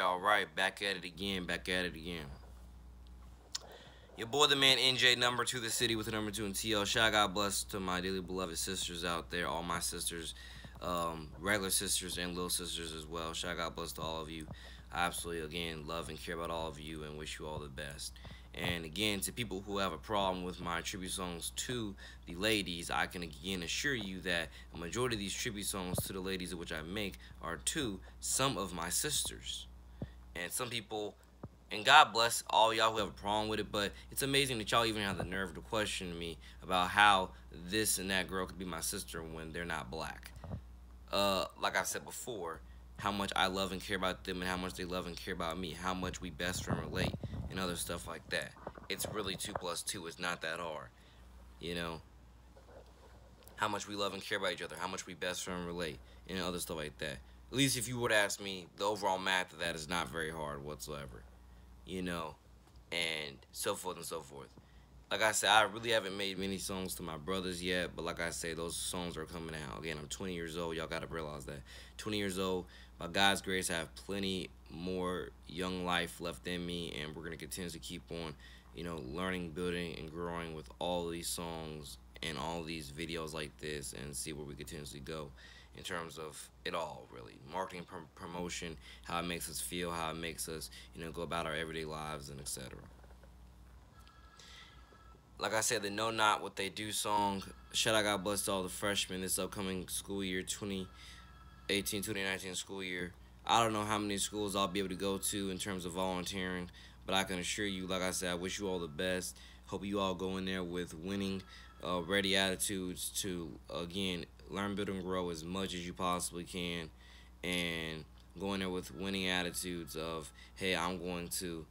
all right. Back at it again, back at it again. Your boy, the man NJ, number two, the city with the number two in TL. Shout out, bless to my dearly beloved sisters out there, all my sisters, regular sisters and little sisters as well. Shout out, bless to all of you. I absolutely, again, love and care about all of you and wish you all the best. And again, to people who have a problem with my tribute songs to the ladies, I can again assure you that a majority of these tribute songs to the ladies of which I make are to some of my sisters. And some people, and God bless all y'all who have a problem with it, but it's amazing that y'all even have the nerve to question me about how this and that girl could be my sister when they're not black. Like I said before, how much I love and care about them and how much they love and care about me, how much we best friend relate and other stuff like that. It's really 2 plus 2. It's not that hard, you know. How much we love and care about each other, how much we best friend relate, and other stuff like that. At least if you were to ask me, the overall math of that is not very hard whatsoever, you know, and so forth and so forth. Like I said, I really haven't made many songs to my brothers yet, but like I say, those songs are coming out. Again, I'm 20 years old. Y'all got to realize that. 20 years old. By God's grace, I have plenty more young life left in me, and we're going to continue to keep on, learning, building, and growing with all these songs and all these videos like this and see where we continuously go in terms of it all, really. Marketing, promotion, how it makes us feel, how it makes us, go about our everyday lives, and etc. Like I said, the Know Not What They Do song, shout out, God bless all the freshmen this upcoming school year, 2018-2019 school year. I don't know how many schools I'll be able to go to in terms of volunteering, but I can assure you, like I said, I wish you all the best. Hope you all go in there with winning, ready attitudes to, again, learn, build, and grow as much as you possibly can, and go in there with winning attitudes of, hey, I'm going to,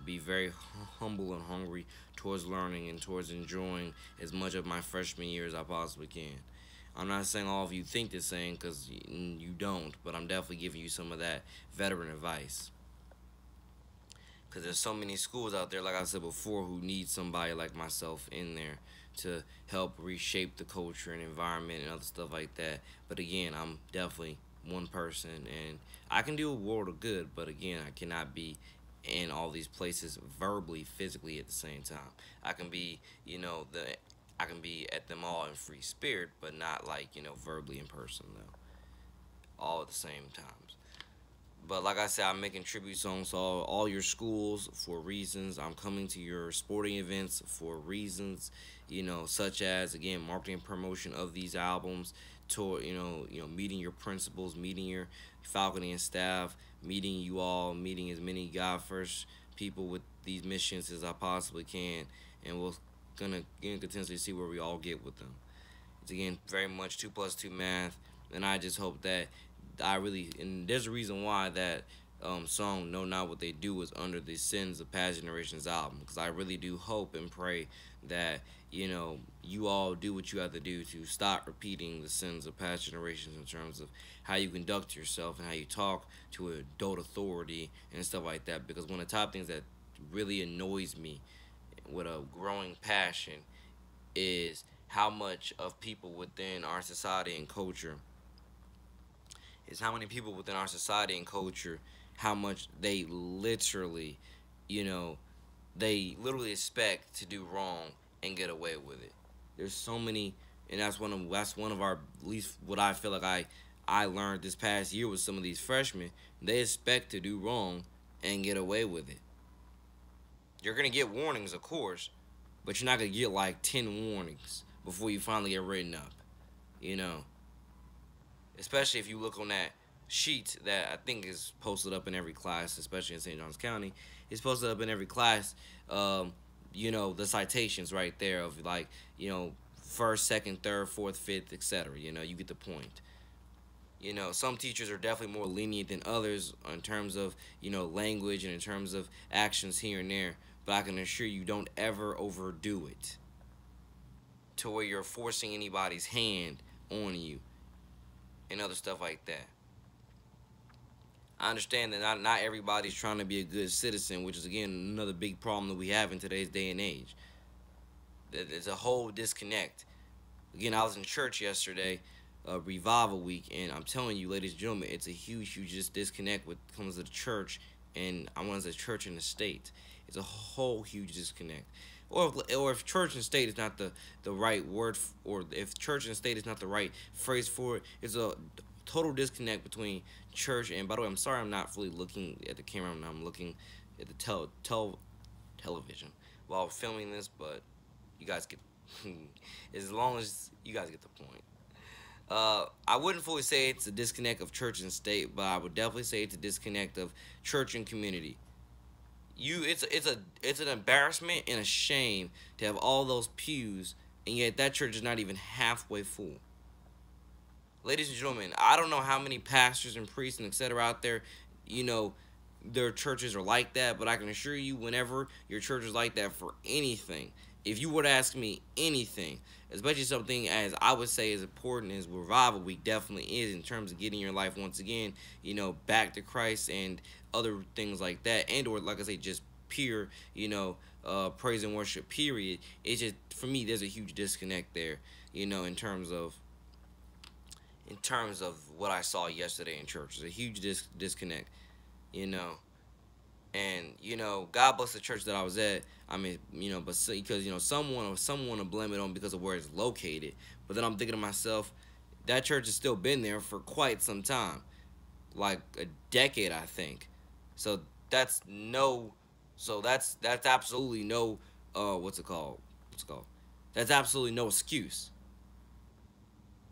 be very humble and hungry towards learning and towards enjoying as much of my freshman year as I possibly can. I'm not saying all of you think the same, because you don't, but I'm definitely giving you some of that veteran advice. Because there's so many schools out there, like I said before, who need somebody like myself in there to help reshape the culture and environment and other stuff like that. But again, I'm definitely one person, and I can do a world of good, but again, I cannot be in all these places verbally, physically at the same time. I can be, I can be at them all in free spirit, but not like, verbally in person though. All at the same times. But like I said, I'm making tribute songs to all your schools for reasons. I'm coming to your sporting events for reasons, such as, again, marketing and promotion of these albums, to meeting your principals, meeting your faculty and staff, meeting you all, meeting as many God first people with these missions as I possibly can, and we're gonna continuously see where we all get with them. It's again very much 2 plus 2 math, and I just hope that and there's a reason why that song Know Not What They Do is under the Sins of Past Generations album, because I really do hope and pray that you all do what you have to do to stop repeating the sins of past generations in terms of how you conduct yourself and how you talk to adult authority and stuff like that. Because one of the top things that really annoys me with a growing passion is how much of people within our society and culture how much they literally, they literally expect to do wrong and get away with it. There's so many, and that's one of our, at least what I feel like I learned this past year with some of these freshmen. They expect to do wrong and get away with it. You're gonna get warnings, of course, but you're not gonna get like 10 warnings before you finally get written up. Especially if you look on that sheet that I think is posted up in every class, especially in St. Johns County. It's posted up in every class. The citations right there of like, first, second, third, fourth, fifth, etc. You get the point. Some teachers are definitely more lenient than others in terms of, language and in terms of actions here and there. But I can assure you, don't ever overdo it to where you're forcing anybody's hand on you and other stuff like that. I understand that not everybody's trying to be a good citizen, which is, again, another big problem that we have in today's day and age. There's a whole disconnect. Again, I was in church yesterday, Revival Week, and I'm telling you, ladies and gentlemen, it's a huge just disconnect when it comes to the church, and I want to say church and the state. It's a whole huge disconnect. Or if church and state is not the right word, or if church and state is not the right phrase for it, it's a total disconnect between church and. By the way, I'm sorry, I'm not fully looking at the camera. I'm looking at the television while filming this, but you guys get as long as you guys get the point. I wouldn't fully say it's a disconnect of church and state, but I would definitely say it's a disconnect of church and community. It's an embarrassment and a shame to have all those pews, and yet that church is not even halfway full. Ladies and gentlemen, I don't know how many pastors and priests and etc. out there, you know, their churches are like that, but I can assure you, whenever your church is like that for anything, if you were to ask me anything, especially something as I would say as important as Revival Week definitely is in terms of getting your life once again, back to Christ and other things like that, and or like I say, just pure, praise and worship. Period. It's just for me, there's a huge disconnect there, in terms of what I saw yesterday in church. There's a huge disconnect, you know. And God bless the church that I was at. I mean, but because someone will blame it on because of where it's located. But then I'm thinking to myself, that church has still been there for quite some time, like a decade, I think. So that's absolutely no what's it called? That's absolutely no excuse.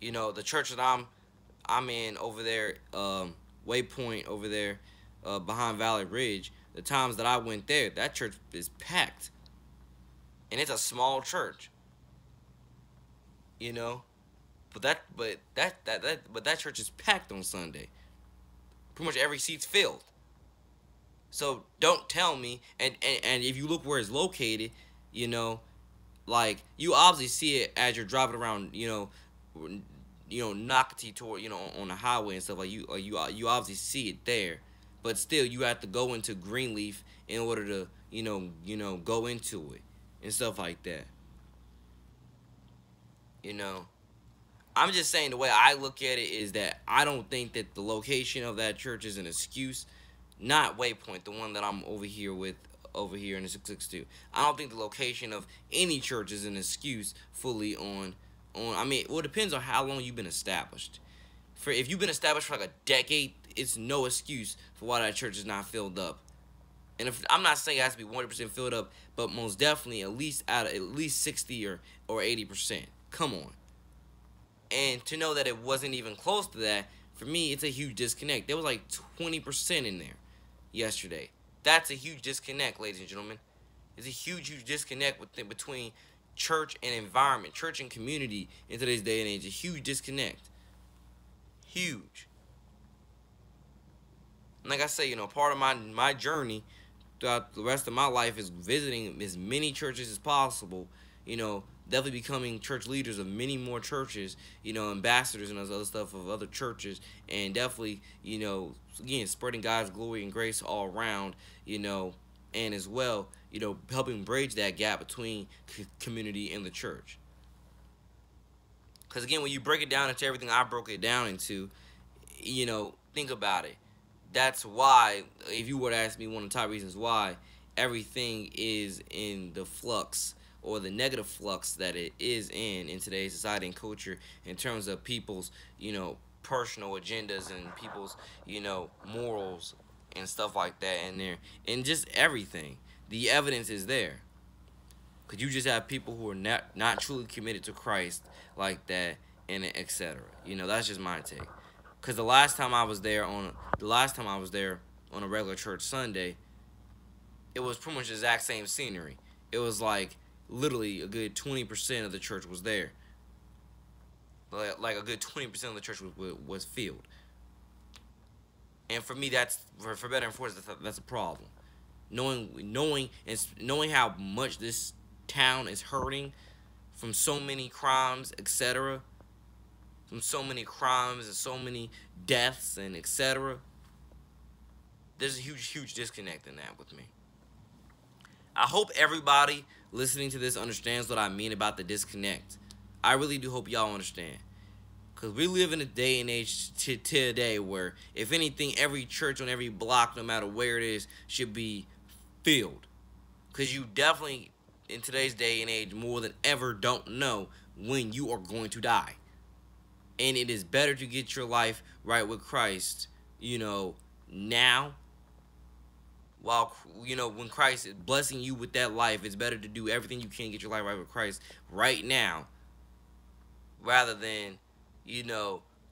The church that I'm in over there, Waypoint over there, behind Valley Ridge. The times that I went there, that church is packed, and it's a small church. But that church is packed on Sunday. Pretty much every seat's filled. So don't tell me, and if you look where it's located, like you obviously see it as you're driving around, Nocatee toward, on the highway and stuff you obviously see it there. But still, you have to go into Greenleaf in order to, go into it and stuff like that. I'm just saying the way I look at it is that I don't think that the location of that church is an excuse. Not Waypoint, the one that I'm over here in the 662. I don't think the location of any church is an excuse fully on. I mean, well, it depends on how long you've been established. If you've been established for like a decade, it's no excuse for why that church is not filled up. And if I'm not saying it has to be 100% filled up, but most definitely at least 60 or 80%. Come on. And to know that it wasn't even close to that, for me, it's a huge disconnect. There was like 20% in there yesterday. That's a huge disconnect, ladies and gentlemen. It's a huge disconnect between church and environment, church and community in today's day and age. A huge disconnect. Huge. Like I say, part of my journey throughout the rest of my life is visiting as many churches as possible, definitely becoming church leaders of many more churches, ambassadors and other stuff of other churches, and definitely, again, spreading God's glory and grace all around, and as well, helping bridge that gap between community and the church. Because again, when you break it down into everything I broke it down into, think about it. That's why, if you were to ask me one of the top reasons why everything is in the flux or the negative flux that it is in today's society and culture in terms of people's, personal agendas and people's, morals and stuff like that and just everything. The evidence is there. Because you just have people who are not truly committed to Christ like that and etc. That's just my take. Because the last time I was there on a regular church Sunday, it was pretty much the exact same scenery. It was like literally a good 20% of the church was there. Like a good 20% of the church was filled. And for me, that's for better and for worse, that's a problem. Knowing how much this town is hurting from so many crimes, etc. From so many crimes and so many deaths and etc. There's a huge disconnect in that with me. I hope everybody listening to this understands what I mean about the disconnect. I really do hope y'all understand. Because we live in a day and age today where, if anything, every church on every block, no matter where it is, should be filled. Because you definitely, in today's day and age, more than ever, don't know when you are going to die. And it is better to get your life right with Christ, now. While, when Christ is blessing you with that life, it's better to do everything you can to get your life right with Christ right now, rather than,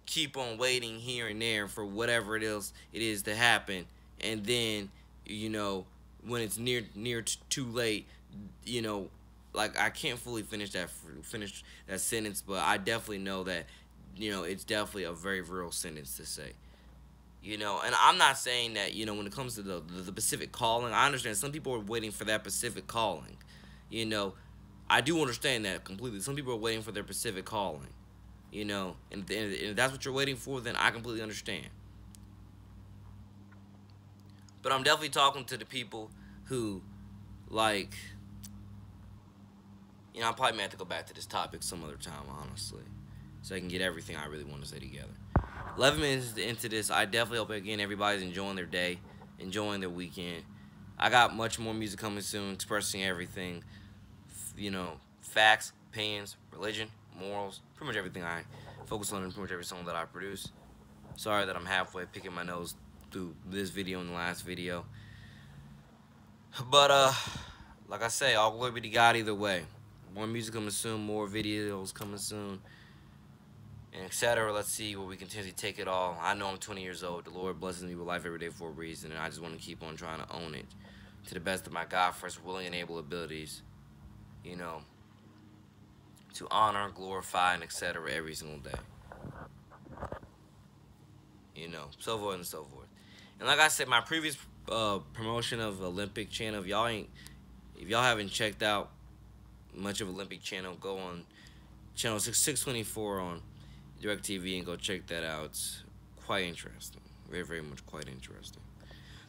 keep on waiting here and there for whatever it is to happen, and then, when it's near too late, like, I can't fully finish that sentence, but I definitely know that, it's definitely a very real sentence to say. And I'm not saying that, when it comes to the specific calling, I understand some people are waiting for that specific calling. I do understand that completely. Some people are waiting for their specific calling. And if that's what you're waiting for, then I completely understand. But I'm definitely talking to the people who, like, I probably may have to go back to this topic some other time, honestly, so I can get everything I really want to say together. 11 minutes into this, I definitely hope, again, everybody's enjoying their day, enjoying their weekend. I got much more music coming soon, expressing everything, facts, opinions, religion, morals, pretty much everything I focus on in pretty much every song that I produce. Sorry that I'm halfway picking my nose through this video and the last video. But, like I say, all glory be to God either way. More music coming soon, more videos coming soon, and etc. Let's see where we continue to take it all. I know I'm 20 years old. The Lord blesses me with life every day for a reason, and I just want to keep on trying to own it to the best of my God-first willing and able abilities, to honor, glorify, and etc. every single day. So forth and so forth. And like I said, my previous promotion of Olympic channel, if y'all haven't checked out much of Olympic channel, go on channel 624 on DirecTV and go check that out. It's quite interesting. Very, very much quite interesting.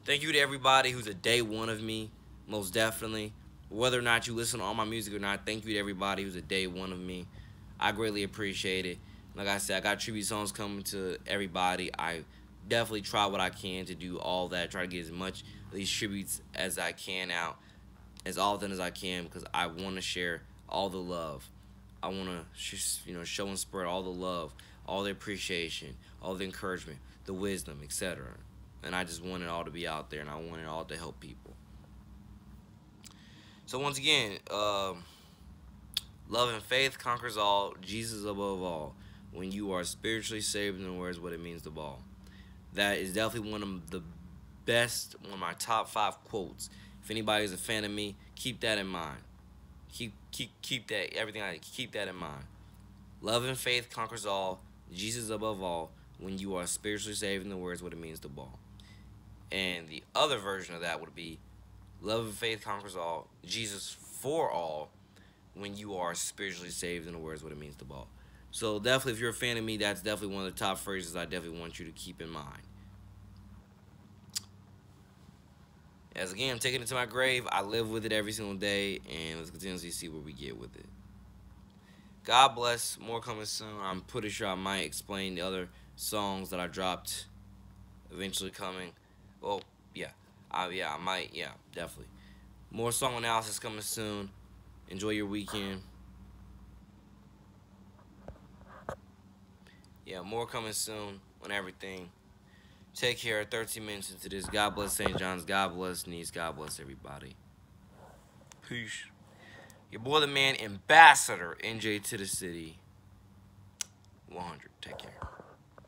Thank you to everybody who's a day one of me, most definitely. Whether or not you listen to all my music or not, thank you to everybody who's a day one of me. I greatly appreciate it. Like I said, I got tribute songs coming to everybody. I definitely try what I can to do all that. Try to get as much of these tributes as I can out, as often as I can, because I want to share all the love. I want to, show and spread all the love, all the appreciation, all the encouragement, the wisdom, etc. And I just want it all to be out there, and I want it all to help people. So once again, love and faith conquers all, Jesus above all. When you are spiritually saved, in the words, what it means to ball. That is definitely one of the best, one of my top 5 quotes. If anybody's a fan of me, keep that in mind. Keep that, everything keep that in mind. Love and faith conquers all, Jesus above all, when you are spiritually saved, in the words, what it means to ball. And the other version of that would be love and faith conquers all, Jesus for all, when you are spiritually saved, in the words, what it means to ball. So definitely, if you're a fan of me, that's definitely one of the top phrases I definitely want you to keep in mind. As again, I'm taking it to my grave. I live with it every single day, and let's continuously see where we get with it. God bless. More coming soon. I'm pretty sure I might explain the other songs that I dropped eventually coming. Well, yeah. I might. Yeah, definitely. More song analysis coming soon. Enjoy your weekend. Yeah, more coming soon on everything. Take care. 13 minutes into this. God bless St. John's. God bless Nice. God bless everybody. Peace. Your boy, the man, Ambassador, NJ to the City. 100. Take care.